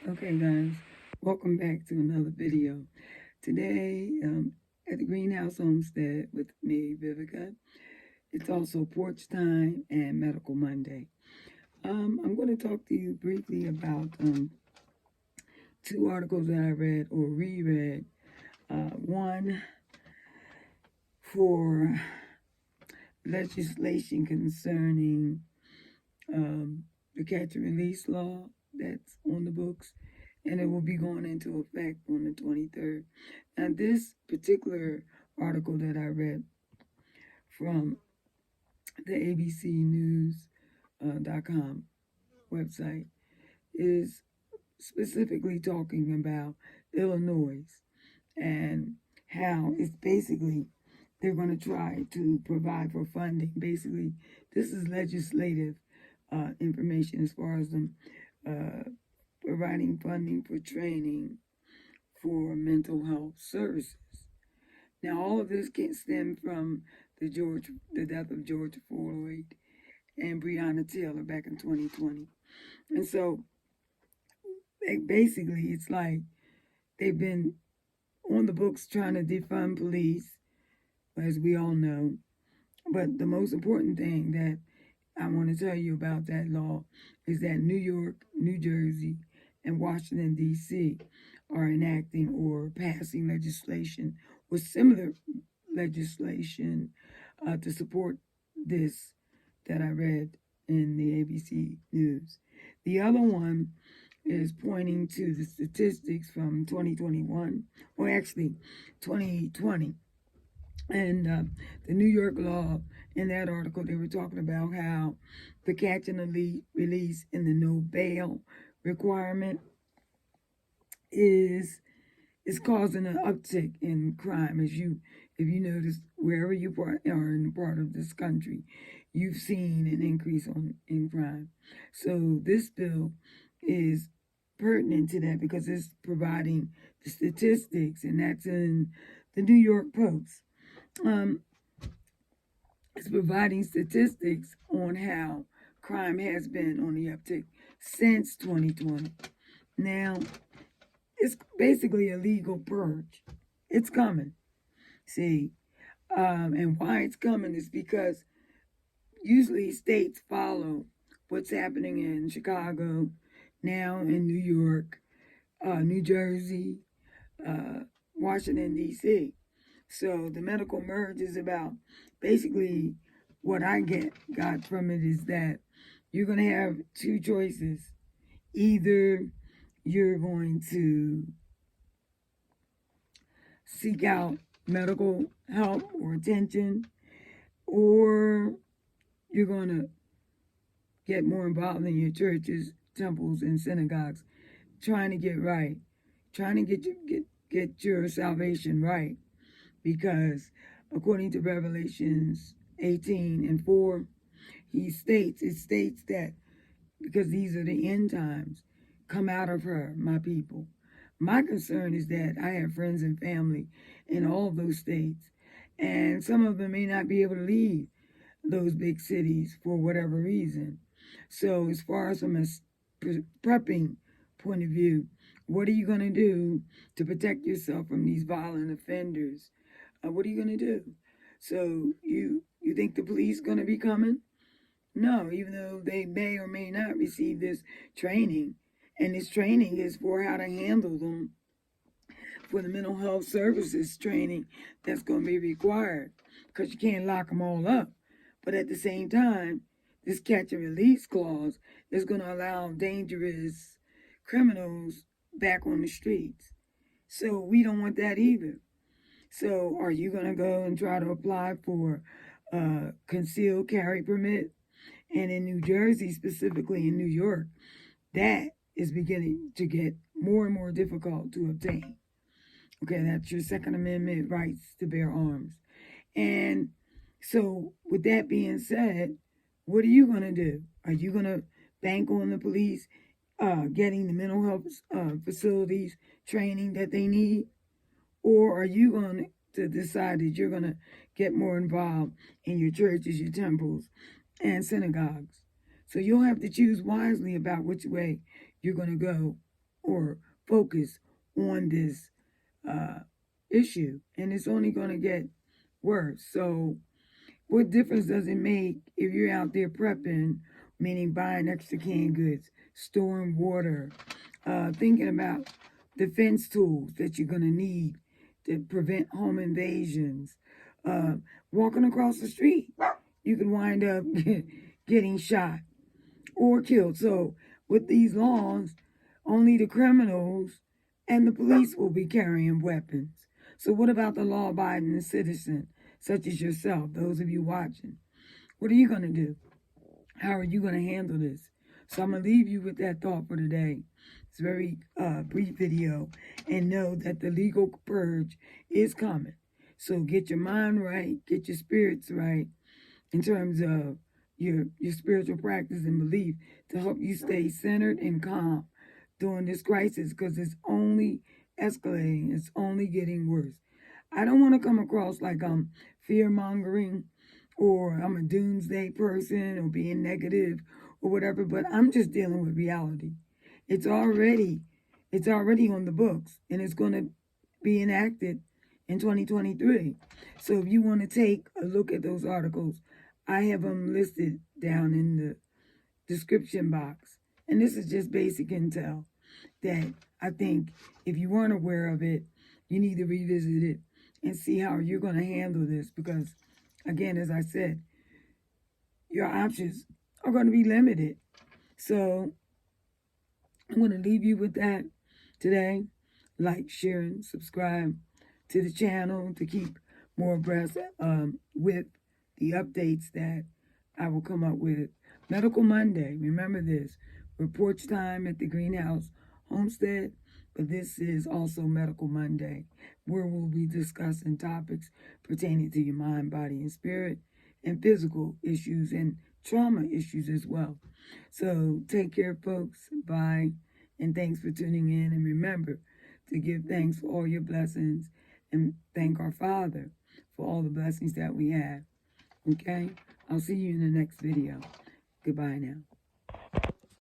Okay, guys, welcome back to another video. Today, at the Greenhouse Homestead with me, Vivica. It's also Porch Time and Medical Monday. I'm going to talk to you briefly about two articles that I read or reread. One for legislation concerning the catch and release law that's on the books, and it will be going into effect on the 23rd. And this particular article that I read from the abcnews.com website is specifically talking about Illinois and how it's basically they're going to try to provide for funding. Basically, this is legislative information as far as them providing funding for training for mental health services. Now, all of this can stem from the death of George Floyd and Breonna Taylor back in 2020. And so, basically, it's like they've been on the books trying to defund police, as we all know. But the most important thing that I want to tell you about that law is that New York, New Jersey, and Washington, D.C. are enacting or passing legislation or similar legislation to support this that I read in the ABC News. The other one is pointing to the statistics from 2021, or actually 2020. And the New York law, in that article, they were talking about how the catch and release and the no bail requirement is causing an uptick in crime. If you notice, wherever you are in part of this country, you've seen an increase in crime. So this bill is pertinent to that because it's providing the statistics, and that's in the New York Post. It's providing statistics on how crime has been on the uptick since 2020. Now, it's basically a legal purge. It's coming. See, and why it's coming is because usually states follow what's happening in Chicago, now in New York, New Jersey, Washington, D.C. So the medical merge is about basically what I got from it is that you're going to have two choices. Either you're going to seek out medical help or attention, or you're going to get more involved in your churches, temples, and synagogues, trying to get right, trying to get your salvation right. Because according to Revelations 18:4, it states that because these are the end times, come out of her, my people. My concern is that I have friends and family in all of those states, and some of them may not be able to leave those big cities for whatever reason. So as far as from a prepping point of view, what are you going to do to protect yourself from these violent offenders? What are you going to do? So you think the police going to be coming? No, even though they may or may not receive this training. And this training is for how to handle them, for the mental health services training that's going to be required, because you can't lock them all up. But at the same time, this catch and release clause is going to allow dangerous criminals back on the streets. So we don't want that either. So are you going to go and try to apply for a concealed carry permit? And in New Jersey, specifically in New York, that is beginning to get more and more difficult to obtain. Okay, that's your Second Amendment rights to bear arms. And so with that being said, what are you going to do? Are you going to bank on the police getting the mental health facilities training that they need? Or are you going to decide that you're going to get more involved in your churches, your temples, and synagogues? So you'll have to choose wisely about which way you're going to go or focus on this issue, and it's only going to get worse. So what difference does it make if you're out there prepping, meaning buying extra canned goods, storing water, thinking about defense tools that you're going to need to prevent home invasions, walking across the street, you can wind up getting shot or killed. So with these laws, only the criminals and the police will be carrying weapons. So what about the law-abiding citizen, such as yourself, those of you watching? What are you going to do? How are you going to handle this? So I'm going to leave you with that thought for today. It's a very brief video. And know that the legal purge is coming. So get your mind right, get your spirits right in terms of your spiritual practice and belief to help you stay centered and calm during this crisis, because it's only escalating. It's only getting worse. I don't want to come across like I'm fear-mongering or I'm a doomsday person or being negative or whatever, but I'm just dealing with reality. It's already on the books, and it's going to be enacted in 2023. So if you want to take a look at those articles, I have them listed down in the description box. And this is just basic intel that I think if you weren't aware of it, you need to revisit it and see how you're going to handle this. Because, again, as I said, your options are going to be limited. So I'm going to leave you with that today. Like, share, and subscribe to the channel to keep more abreast with the updates that I will come up with. Medical Monday, remember this, report time at the Greenhouse Homestead, but this is also Medical Monday, where we'll be discussing topics pertaining to your mind, body, and spirit, and physical issues and trauma issues as well. So take care, folks. Bye, and thanks for tuning in. And remember to give thanks for all your blessings and thank our Father for all the blessings that we have. Okay? I'll see you in the next video. Goodbye now.